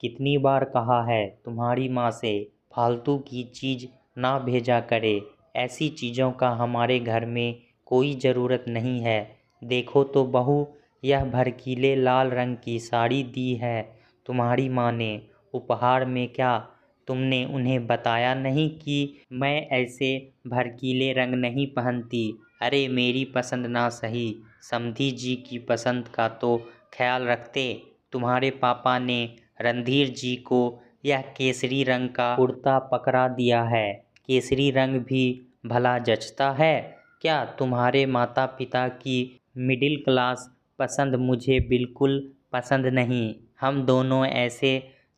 कितनी बार कहा है तुम्हारी माँ से फालतू की चीज़ ना भेजा करे। ऐसी चीज़ों का हमारे घर में कोई ज़रूरत नहीं है। देखो तो बहू, यह भड़कीले लाल रंग की साड़ी दी है तुम्हारी माँ ने उपहार में। क्या तुमने उन्हें बताया नहीं कि मैं ऐसे भड़कीले रंग नहीं पहनती? अरे मेरी पसंद ना सही, समधी जी की पसंद का तो ख्याल रखते। तुम्हारे पापा ने रणधीर जी को यह केसरी रंग का कुर्ता पकड़ा दिया है। केसरी रंग भी भला जचता है क्या तुम्हारे माता पिता की मिडिल क्लास पसंद मुझे बिल्कुल पसंद नहीं। हम दोनों ऐसे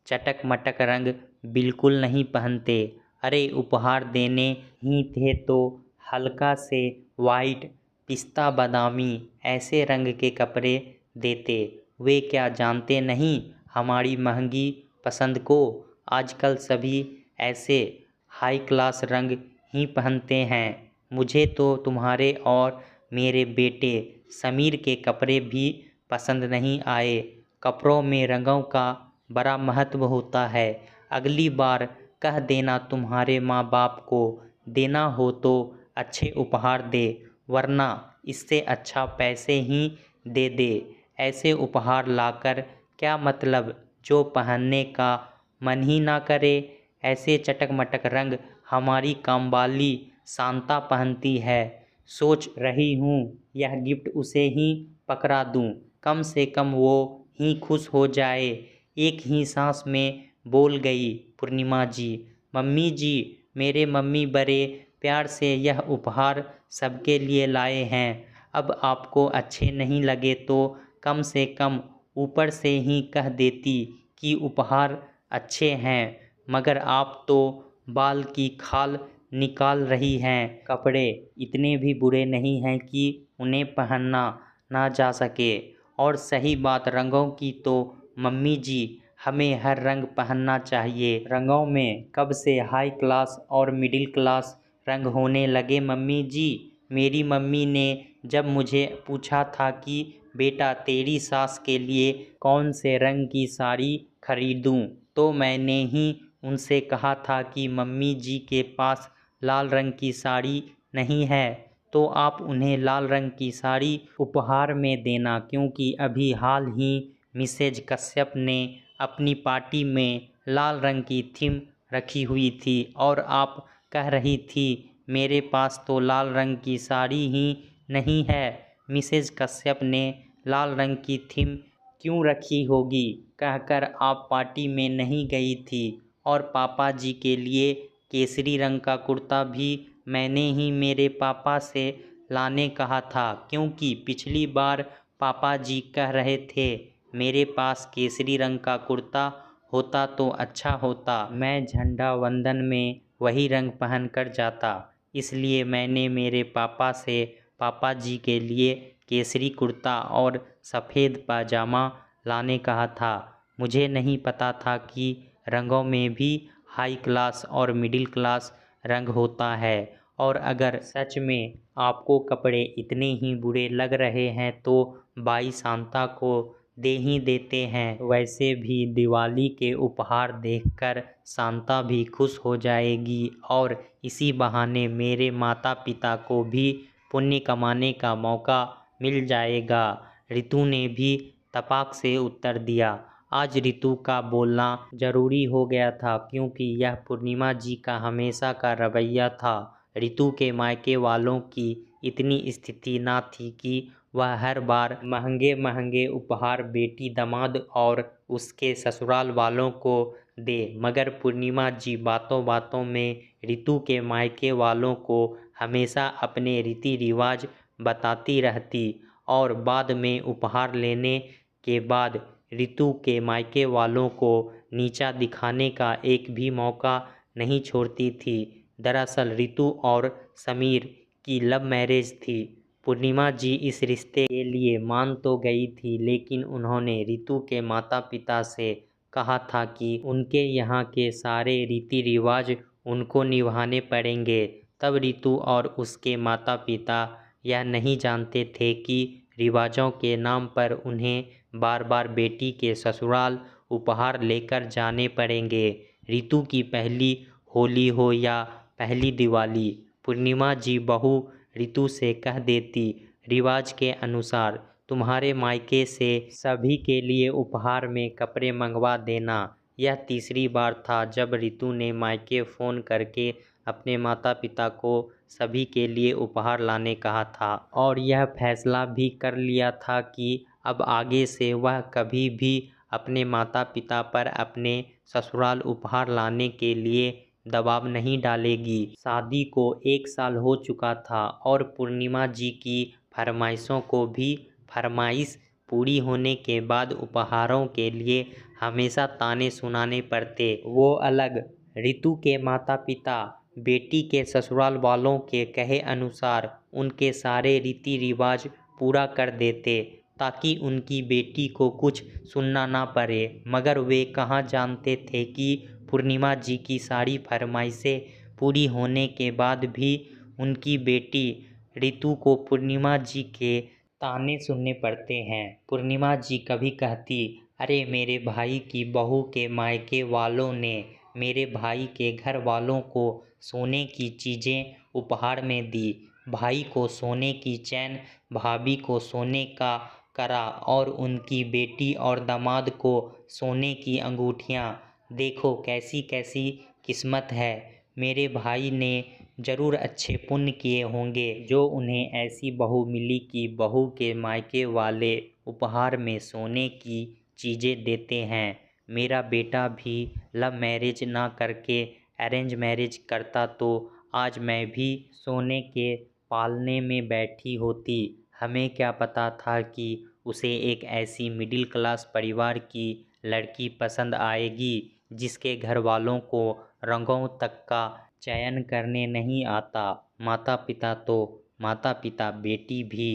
चटक मटक रंग बिल्कुल नहीं पहनते। अरे उपहार देने ही थे तो हल्का से वाइट, पिस्ता बादामी ऐसे रंग के कपड़े देते। वे क्या जानते नहीं हमारी महंगी पसंद को? आजकल सभी ऐसे हाई क्लास रंग ही पहनते हैं। मुझे तो तुम्हारे और मेरे बेटे समीर के कपड़े भी पसंद नहीं आए। कपड़ों में रंगों का बड़ा महत्व होता है। अगली बार कह देना तुम्हारे माँ बाप को देना हो तो अच्छे उपहार दे, वरना इससे अच्छा पैसे ही दे दे। ऐसे उपहार लाकर क्या मतलब जो पहनने का मन ही ना करे। ऐसे चटक मटक रंग हमारी कामवाली शांता पहनती है। सोच रही हूँ यह गिफ्ट उसे ही पकड़ा दूँ, कम से कम वो ही खुश हो जाए। एक ही सांस में बोल गई पूर्णिमा जी। मम्मी जी, मेरे मम्मी बड़े प्यार से यह उपहार सबके लिए लाए हैं। अब आपको अच्छे नहीं लगे तो कम से कम ऊपर से ही कह देती कि उपहार अच्छे हैं, मगर आप तो बाल की खाल निकाल रही हैं। कपड़े इतने भी बुरे नहीं हैं कि उन्हें पहनना ना जा सके। और सही बात रंगों की तो मम्मी जी, हमें हर रंग पहनना चाहिए। रंगों में कब से हाई क्लास और मिडिल क्लास रंग होने लगे मम्मी जी? मेरी मम्मी ने जब मुझे पूछा था कि बेटा तेरी सास के लिए कौन से रंग की साड़ी खरीदूं, तो मैंने ही उनसे कहा था कि मम्मी जी के पास लाल रंग की साड़ी नहीं है, तो आप उन्हें लाल रंग की साड़ी उपहार में देना, क्योंकि अभी हाल ही मिसेज कश्यप ने अपनी पार्टी में लाल रंग की थीम रखी हुई थी और आप कह रही थी मेरे पास तो लाल रंग की साड़ी ही नहीं है। मिसेज कश्यप ने लाल रंग की थीम क्यों रखी होगी कहकर आप पार्टी में नहीं गई थी। और पापा जी के लिए केसरी रंग का कुर्ता भी मैंने ही मेरे पापा से लाने कहा था, क्योंकि पिछली बार पापा जी कह रहे थे मेरे पास केसरी रंग का कुर्ता होता तो अच्छा होता, मैं झंडा वंदन में वही रंग पहन कर जाता। इसलिए मैंने मेरे पापा से पापा जी के लिए केसरी कुर्ता और सफ़ेद पाजामा लाने कहा था। मुझे नहीं पता था कि रंगों में भी हाई क्लास और मिडिल क्लास रंग होता है। और अगर सच में आपको कपड़े इतने ही बुरे लग रहे हैं तो बाई शांता को दे ही देते हैं। वैसे भी दिवाली के उपहार देखकर शांता भी खुश हो जाएगी और इसी बहाने मेरे माता पिता को भी पुण्य कमाने का मौका मिल जाएगा। रितु ने भी तपाक से उत्तर दिया। आज रितु का बोलना जरूरी हो गया था, क्योंकि यह पूर्णिमा जी का हमेशा का रवैया था। रितु के मायके वालों की इतनी स्थिति ना थी कि वह हर बार महंगे महंगे उपहार बेटी, दामाद और उसके ससुराल वालों को दे, मगर पूर्णिमा जी बातों बातों में रितु के मायके वालों को हमेशा अपने रीति रिवाज बताती रहती और बाद में उपहार लेने के बाद रितु के मायके वालों को नीचा दिखाने का एक भी मौका नहीं छोड़ती थी। दरअसल रितु और समीर की लव मैरिज थी। पूर्णिमा जी इस रिश्ते के लिए मान तो गई थी, लेकिन उन्होंने रितु के माता पिता से कहा था कि उनके यहाँ के सारे रीति रिवाज उनको निभाने पड़ेंगे। तब रितु और उसके माता पिता यह नहीं जानते थे कि रिवाजों के नाम पर उन्हें बार बार बेटी के ससुराल उपहार लेकर जाने पड़ेंगे। रितु की पहली होली हो या पहली दिवाली, पूर्णिमा जी बहू रितु से कह देती, रिवाज के अनुसार तुम्हारे मायके से सभी के लिए उपहार में कपड़े मंगवा देना। यह तीसरी बार था जब रितु ने मायके फ़ोन करके अपने माता पिता को सभी के लिए उपहार लाने कहा था और यह फैसला भी कर लिया था कि अब आगे से वह कभी भी अपने माता पिता पर अपने ससुराल उपहार लाने के लिए दबाव नहीं डालेगी। शादी को 1 साल हो चुका था और पूर्णिमा जी की फरमाइशों को भी फरमाइश पूरी होने के बाद उपहारों के लिए हमेशा ताने सुनाने पड़ते। वो अलग, रितु के माता पिता बेटी के ससुराल वालों के कहे अनुसार उनके सारे रीति रिवाज पूरा कर देते ताकि उनकी बेटी को कुछ सुनना ना पड़े, मगर वे कहाँ जानते थे कि पूर्णिमा जी की सारी फरमाइशें पूरी होने के बाद भी उनकी बेटी रितु को पूर्णिमा जी के ताने सुनने पड़ते हैं। पूर्णिमा जी कभी कहती, अरे मेरे भाई की बहू के मायके वालों ने मेरे भाई के घर वालों को सोने की चीज़ें उपहार में दी, भाई को सोने की चैन, भाभी को सोने का कड़ा और उनकी बेटी और दामाद को सोने की अंगूठियाँ। देखो कैसी कैसी किस्मत है। मेरे भाई ने जरूर अच्छे पुण्य किए होंगे जो उन्हें ऐसी बहू मिली कि बहू के मायके वाले उपहार में सोने की चीज़ें देते हैं। मेरा बेटा भी लव मैरिज ना करके अरेंज मैरिज करता तो आज मैं भी सोने के पालने में बैठी होती। हमें क्या पता था कि उसे एक ऐसी मिडिल क्लास परिवार की लड़की पसंद आएगी जिसके घर वालों को रंगों तक का चयन करने नहीं आता। माता पिता बेटी भी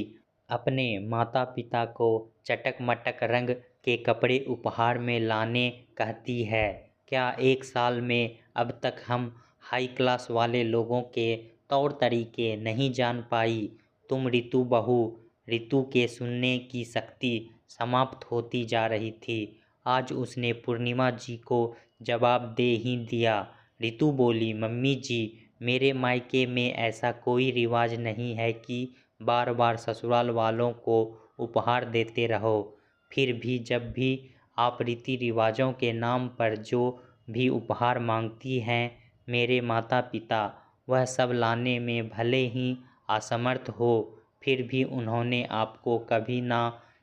अपने माता पिता को चटक मटक रंग के कपड़े उपहार में लाने कहती है। क्या 1 साल में अब तक हम हाई क्लास वाले लोगों के तौर तरीके नहीं जान पाई? तुम रितु बहू। रितु के सुनने की शक्ति समाप्त होती जा रही थी। आज उसने पूर्णिमा जी को जवाब दे ही दिया। रितु बोली, मम्मी जी, मेरे मायके में ऐसा कोई रिवाज नहीं है कि बार बार ससुराल वालों को उपहार देते रहो। फिर भी जब भी आप रीति रिवाजों के नाम पर जो भी उपहार मांगती हैं मेरे माता पिता, वह सब लाने में भले ही असमर्थ हो, फिर भी उन्होंने आपको कभी ना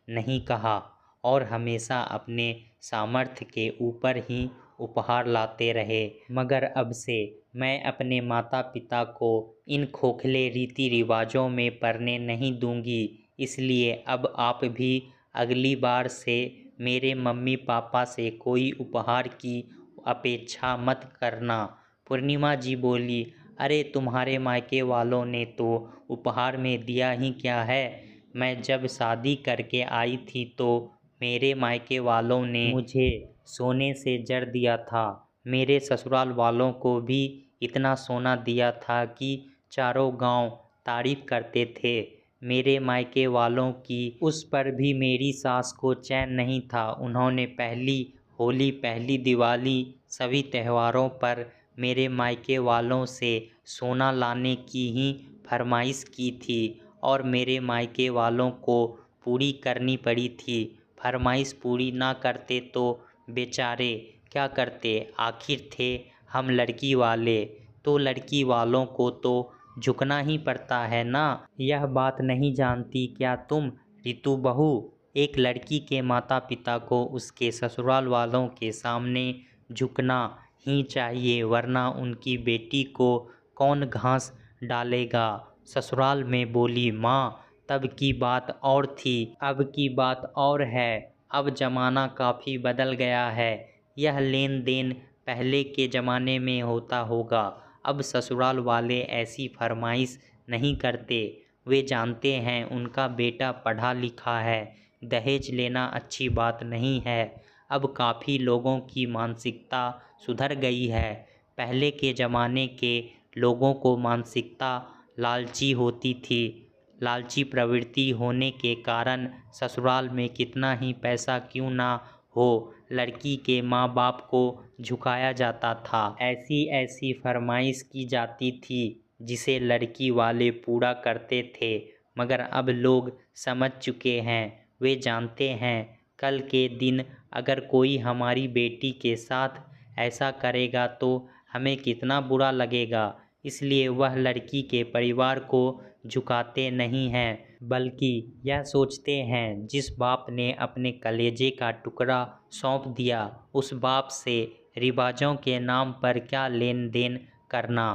नहीं कहा और हमेशा अपने सामर्थ्य के ऊपर ही उपहार लाते रहे। मगर अब से मैं अपने माता पिता को इन खोखले रीति रिवाजों में पड़ने नहीं दूंगी। इसलिए अब आप भी अगली बार से मेरे मम्मी पापा से कोई उपहार की अपेक्षा मत करना। पूर्णिमा जी बोली, अरे तुम्हारे मायके वालों ने तो उपहार में दिया ही क्या है। मैं जब शादी करके आई थी तो मेरे मायके वालों ने मुझे सोने से जड़ दिया था। मेरे ससुराल वालों को भी इतना सोना दिया था कि चारों गांव तारीफ करते थे। मेरे मायके वालों की उस पर भी मेरी सास को चैन नहीं था। उन्होंने पहली होली, पहली दिवाली, सभी त्योहारों पर मेरे मायके वालों से सोना लाने की ही फरमाइश की थी और मेरे मायके वालों को पूरी करनी पड़ी थी। फरमाइश पूरी ना करते तो बेचारे क्या करते। आखिर थे हम लड़की वाले, तो लड़की वालों को तो झुकना ही पड़ता है ना। यह बात नहीं जानती क्या तुम रितु बहू? एक लड़की के माता पिता को उसके ससुराल वालों के सामने झुकना ही चाहिए, वरना उनकी बेटी को कौन घास डालेगा। ससुराल में बोली माँ, तब की बात और थी, अब की बात और है। अब ज़माना काफ़ी बदल गया है। यह लेन देन पहले के ज़माने में होता होगा। अब ससुराल वाले ऐसी फरमाइश नहीं करते। वे जानते हैं उनका बेटा पढ़ा लिखा है, दहेज लेना अच्छी बात नहीं है। अब काफ़ी लोगों की मानसिकता सुधर गई है। पहले के ज़माने के लोगों को मानसिकता लालची होती थी। लालची प्रवृत्ति होने के कारण ससुराल में कितना ही पैसा क्यों ना हो, लड़की के माँ बाप को झुकाया जाता था। ऐसी ऐसी फरमाइश की जाती थी जिसे लड़की वाले पूरा करते थे। मगर अब लोग समझ चुके हैं, वे जानते हैं कल के दिन अगर कोई हमारी बेटी के साथ ऐसा करेगा तो हमें कितना बुरा लगेगा। इसलिए वह लड़की के परिवार को झुकाते नहीं हैं, बल्कि यह सोचते हैं जिस बाप ने अपने कलेजे का टुकड़ा सौंप दिया, उस बाप से रिवाजों के नाम पर क्या लेन देन करना।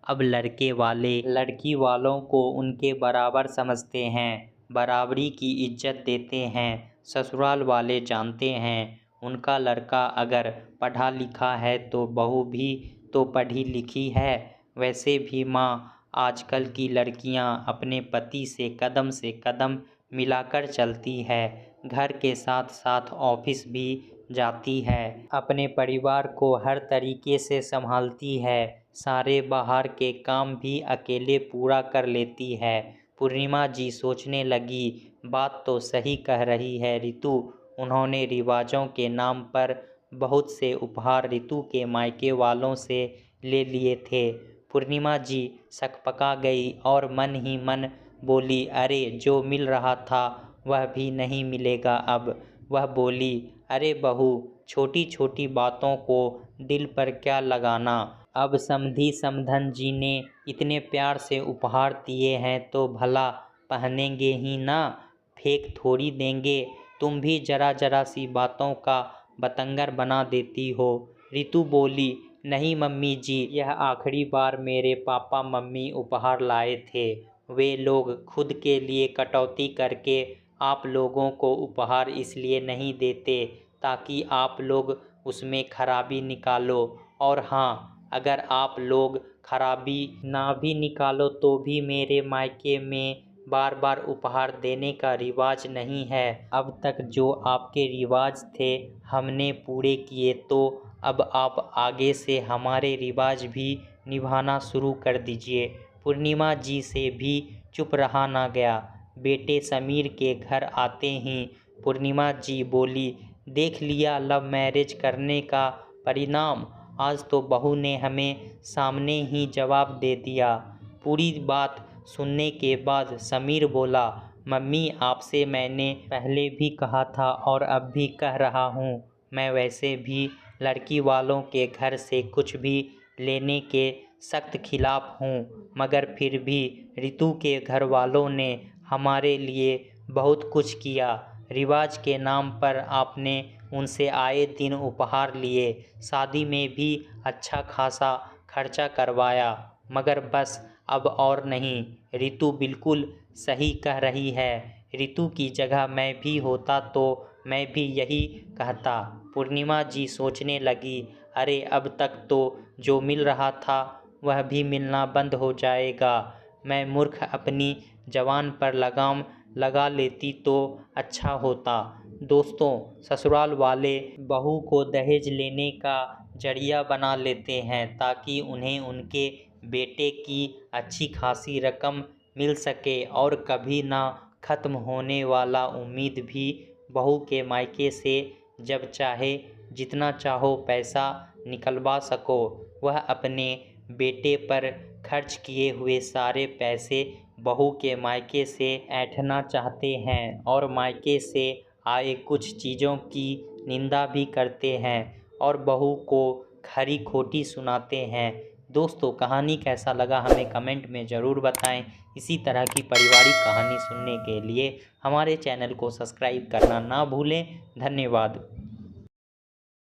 अब लड़के वाले लड़की वालों को उनके बराबर समझते हैं, बराबरी की इज्जत देते हैं। ससुराल वाले जानते हैं उनका लड़का अगर पढ़ा लिखा है तो बहू भी तो पढ़ी लिखी है। वैसे भी माँ, आजकल की लड़कियाँ अपने पति से कदम मिलाकर चलती है, घर के साथ साथ ऑफिस भी जाती है, अपने परिवार को हर तरीके से संभालती है, सारे बाहर के काम भी अकेले पूरा कर लेती है। पूर्णिमा जी सोचने लगी, बात तो सही कह रही है रितु। उन्होंने रिवाजों के नाम पर बहुत से उपहार रितु के मायके वालों से ले लिए थे। पूर्णिमा जी सकपका गई और मन ही मन बोली, अरे जो मिल रहा था वह भी नहीं मिलेगा अब। वह बोली, अरे बहू, छोटी छोटी बातों को दिल पर क्या लगाना। अब समधी समधन जी ने इतने प्यार से उपहार दिए हैं तो भला पहनेंगे ही ना, फेंक थोड़ी देंगे। तुम भी जरा जरा सी बातों का बतंगर बना देती हो। रितु बोली, नहीं मम्मी जी, यह आखिरी बार मेरे पापा मम्मी उपहार लाए थे। वे लोग खुद के लिए कटौती करके आप लोगों को उपहार इसलिए नहीं देते ताकि आप लोग उसमें खराबी निकालो। और हाँ, अगर आप लोग खराबी ना भी निकालो तो भी मेरे मायके में बार बार उपहार देने का रिवाज नहीं है। अब तक जो आपके रिवाज थे हमने पूरे किए, तो अब आप आगे से हमारे रिवाज भी निभाना शुरू कर दीजिए। पूर्णिमा जी से भी चुप रहा ना गया। बेटे समीर के घर आते ही पूर्णिमा जी बोली, देख लिया लव मैरिज करने का परिणाम। आज तो बहू ने हमें सामने ही जवाब दे दिया। पूरी बात सुनने के बाद समीर बोला, मम्मी आपसे मैंने पहले भी कहा था और अब भी कह रहा हूँ, मैं वैसे भी लड़की वालों के घर से कुछ भी लेने के सख्त खिलाफ हूँ, मगर फिर भी रितु के घर वालों ने हमारे लिए बहुत कुछ किया। रिवाज के नाम पर आपने उनसे आए दिन उपहार लिए, शादी में भी अच्छा खासा खर्चा करवाया, मगर बस अब और नहीं। रितु बिल्कुल सही कह रही है। रितु की जगह मैं भी होता तो मैं भी यही कहता। पूर्णिमा जी सोचने लगी, अरे अब तक तो जो मिल रहा था वह भी मिलना बंद हो जाएगा। मैं मूर्ख, अपनी जवान पर लगाम लगा लेती तो अच्छा होता। दोस्तों, ससुराल वाले बहू को दहेज लेने का जरिया बना लेते हैं ताकि उन्हें उनके बेटे की अच्छी खासी रकम मिल सके और कभी ना ख़त्म होने वाला उम्मीद भी बहू के मायके से जब चाहे जितना चाहो पैसा निकलवा सको। वह अपने बेटे पर खर्च किए हुए सारे पैसे बहू के मायके से ऐंठना चाहते हैं और मायके से आए कुछ चीज़ों की निंदा भी करते हैं और बहू को खरी खोटी सुनाते हैं। दोस्तों, कहानी कैसा लगा हमें कमेंट में ज़रूर बताएं। इसी तरह की पारिवारिक कहानी सुनने के लिए हमारे चैनल को सब्सक्राइब करना ना भूलें। धन्यवाद।